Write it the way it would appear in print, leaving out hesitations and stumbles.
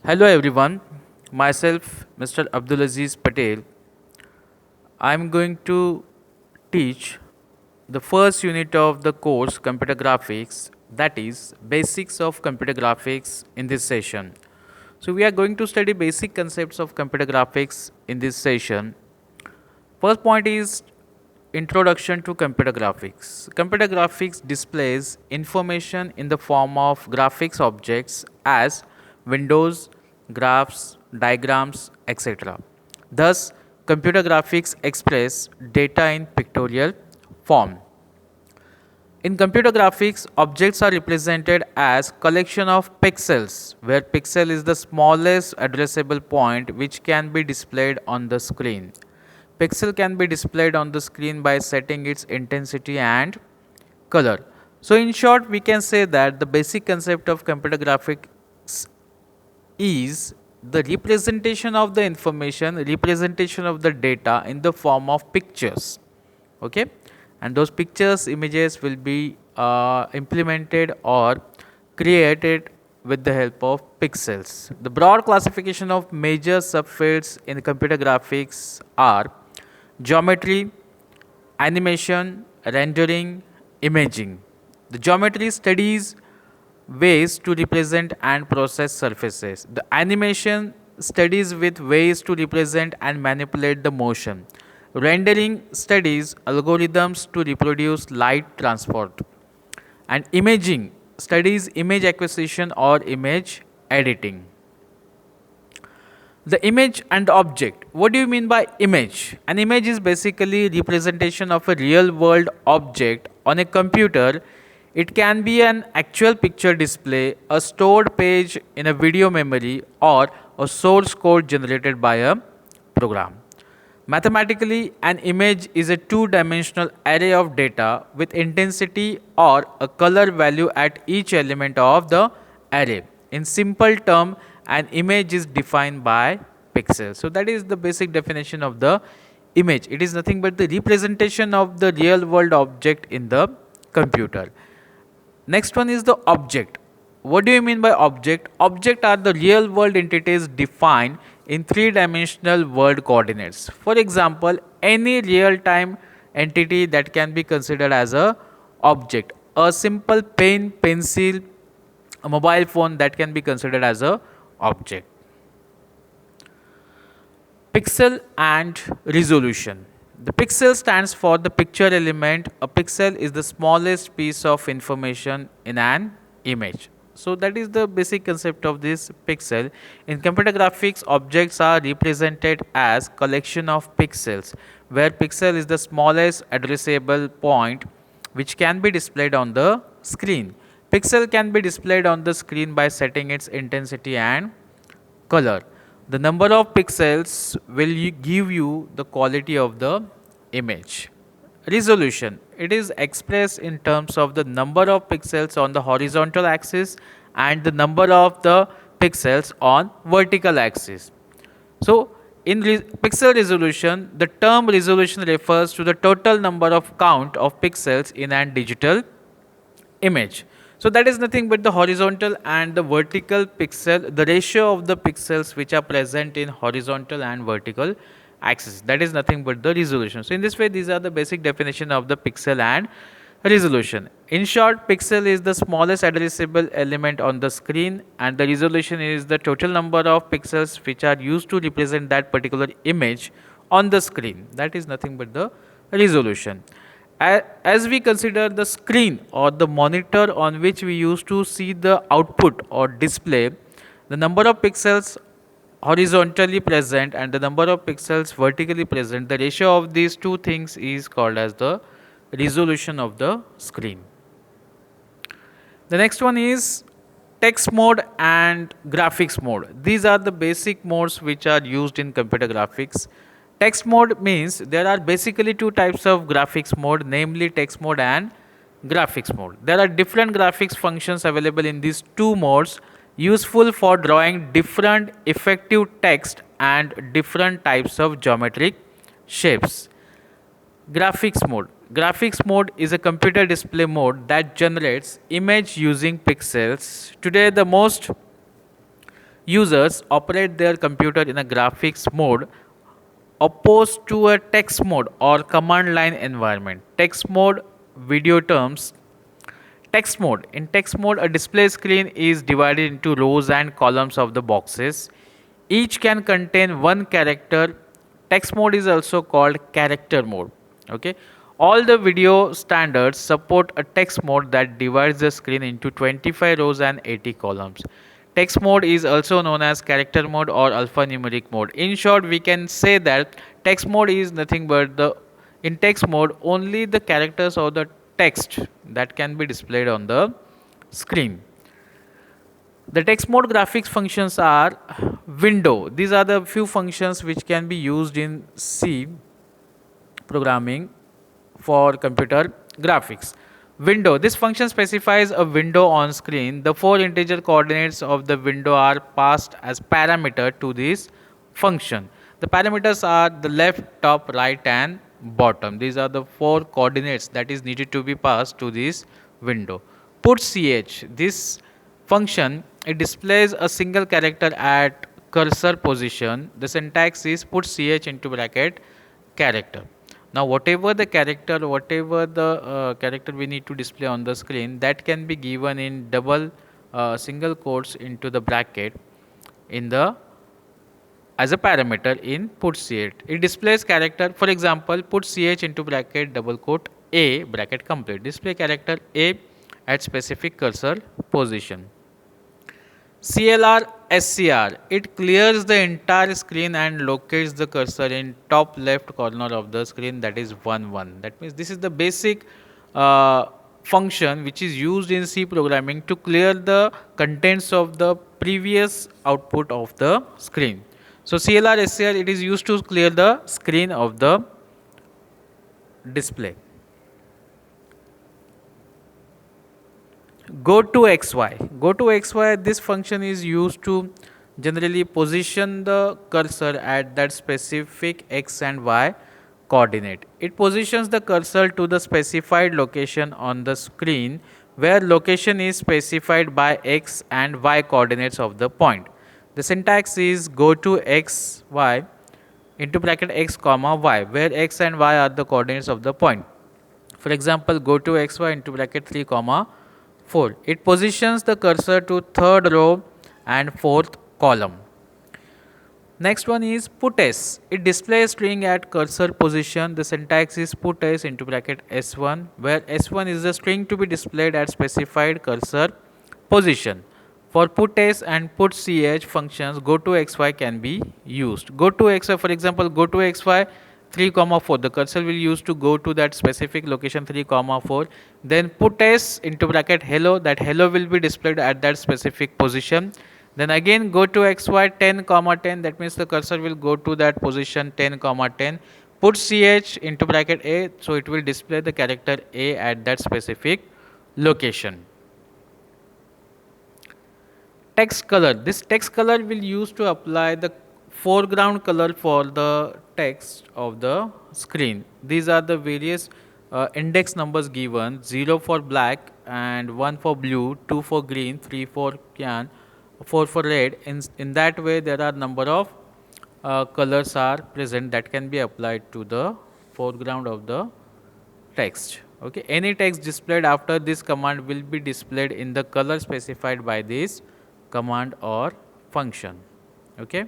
Hello everyone, myself Mr. Abdulaziz Patel. I am going to teach the first unit of the course Computer Graphics, that is Basics of Computer Graphics in this session. So we are going to study basic concepts of computer graphics in this session. First point is Introduction to Computer Graphics. Computer graphics displays information in the form of graphics objects as windows, graphs, diagrams, etc. Thus, computer graphics express data in pictorial form. In computer graphics, objects are represented as collection of pixels, where pixel is the smallest addressable point which can be displayed on the screen. Pixel can be displayed on the screen by setting its intensity and color. So in short, we can say that the basic concept of computer graphics is the representation of the information, representation of the data in the form of pictures. Okay, and those pictures, images will be implemented or created with the help of pixels. The broad classification of major subfields in computer graphics are geometry, animation, rendering, imaging. The geometry studies ways to represent and process surfaces. The animation studies with ways to represent and manipulate the motion. Rendering studies algorithms to reproduce light transport. And imaging studies image acquisition or image editing. The image and the object. What do you mean by image? An image is basically representation of a real world object on a computer. It can be an actual picture display, a stored page in a video memory, or a source code generated by a program. Mathematically, an image is a two-dimensional array of data with intensity or a color value at each element of the array. In simple term, an image is defined by pixels. So that is the basic definition of the image. It is nothing but the representation of the real world object in the computer. Next one is the object. What do you mean by object? Object are the real world entities defined in three-dimensional world coordinates. For example, any real-time entity that can be considered as a object. A simple pen, pencil, a mobile phone that can be considered as a object. Pixel and resolution. The pixel stands for the picture element. A pixel is the smallest piece of information in an image. So that is the basic concept of this pixel. In computer graphics, objects are represented as collection of pixels, where pixel is the smallest addressable point which can be displayed on the screen. Pixel can be displayed on the screen by setting its intensity and color. The number of pixels will give you the quality of the image. Resolution. It is expressed in terms of the number of pixels on the horizontal axis and the number of the pixels on vertical axis. So, in pixel resolution, the term resolution refers to the total number of count of pixels in a digital image. So that is nothing but the horizontal and the vertical pixel, the ratio of the pixels which are present in horizontal and vertical axis. That is nothing but the resolution. So in this way, these are the basic definition of the pixel and resolution. In short, pixel is the smallest addressable element on the screen, and the resolution is the total number of pixels which are used to represent that particular image on the screen. That is nothing but the resolution. As we consider the screen or the monitor on which we used to see the output or display, the number of pixels horizontally present and the number of pixels vertically present, the ratio of these two things is called as the resolution of the screen. The next one is text mode and graphics mode. These are the basic modes which are used in computer graphics. Text mode means there are basically two types of graphics mode, namely text mode and graphics mode. There are different graphics functions available in these two modes, useful for drawing different effective text and different types of geometric shapes. Graphics mode. Graphics mode is a computer display mode that generates image using pixels. Today, the most users operate their computer in a graphics mode opposed to a text mode or command line environment. Text mode, video terms. Text mode. In text mode, a display screen is divided into rows and columns of the boxes. Each can contain one character. Text mode is also called character mode. Okay. All the video standards support a text mode that divides the screen into 25 rows and 80 columns. Text mode is also known as character mode or alphanumeric mode. In short, we can say that text mode is nothing but the in text mode only the characters or the text that can be displayed on the screen. The text mode graphics functions are window. These are the few functions which can be used in C programming for computer graphics. Window. This function specifies a window on screen. The 4 integer coordinates of the window are passed as parameter to this function. The parameters are the left, top, right and bottom. These are the 4 coordinates that is needed to be passed to this window. Put ch. This function, it displays a single character at cursor position. The syntax is put ch into bracket character. Now whatever the character we need to display on the screen, that can be given in double single quotes into the bracket in the as a parameter in put ch. It displays character, for example, put ch into bracket double quote a bracket complete. Display character a at specific cursor position. CLR SCR, it clears the entire screen and locates the cursor in top left corner of the screen, that is 1 1. That means this is the basic function which is used in C programming to clear the contents of the previous output of the screen. So CLR SCR, it is used to clear the screen of the display. Go to XY. Go to XY, this function is used to generally position the cursor at that specific X and Y coordinate. It positions the cursor to the specified location on the screen where location is specified by X and Y coordinates of the point. The syntax is go to XY into bracket X comma Y, where X and Y are the coordinates of the point. For example, go to XY into bracket 3 comma 4. It positions the cursor to third row and fourth column. Next one is put s. It displays string at cursor position. The syntax is put s into bracket s1, where s1 is the string to be displayed at specified cursor position. For put s and put ch functions, go to xy can be used. Go to xy, for example, go to xy 3 comma 4, the cursor will use to go to that specific location 3 comma 4. Then put s into bracket hello, that hello will be displayed at that specific position. Then again go to xy 10 comma 10, that means the cursor will go to that position 10 comma 10. Put ch into bracket a, so it will display the character a at that specific location. Text color. This text color will use to apply the foreground color for the text of the screen. These are the various index numbers given: 0 for black and 1 for blue, 2 for green, 3 for cyan, 4 for red. In that way, there are number of colors are present that can be applied to the foreground of the text. Okay, any text displayed after this command will be displayed in the color specified by this command or function. Okay.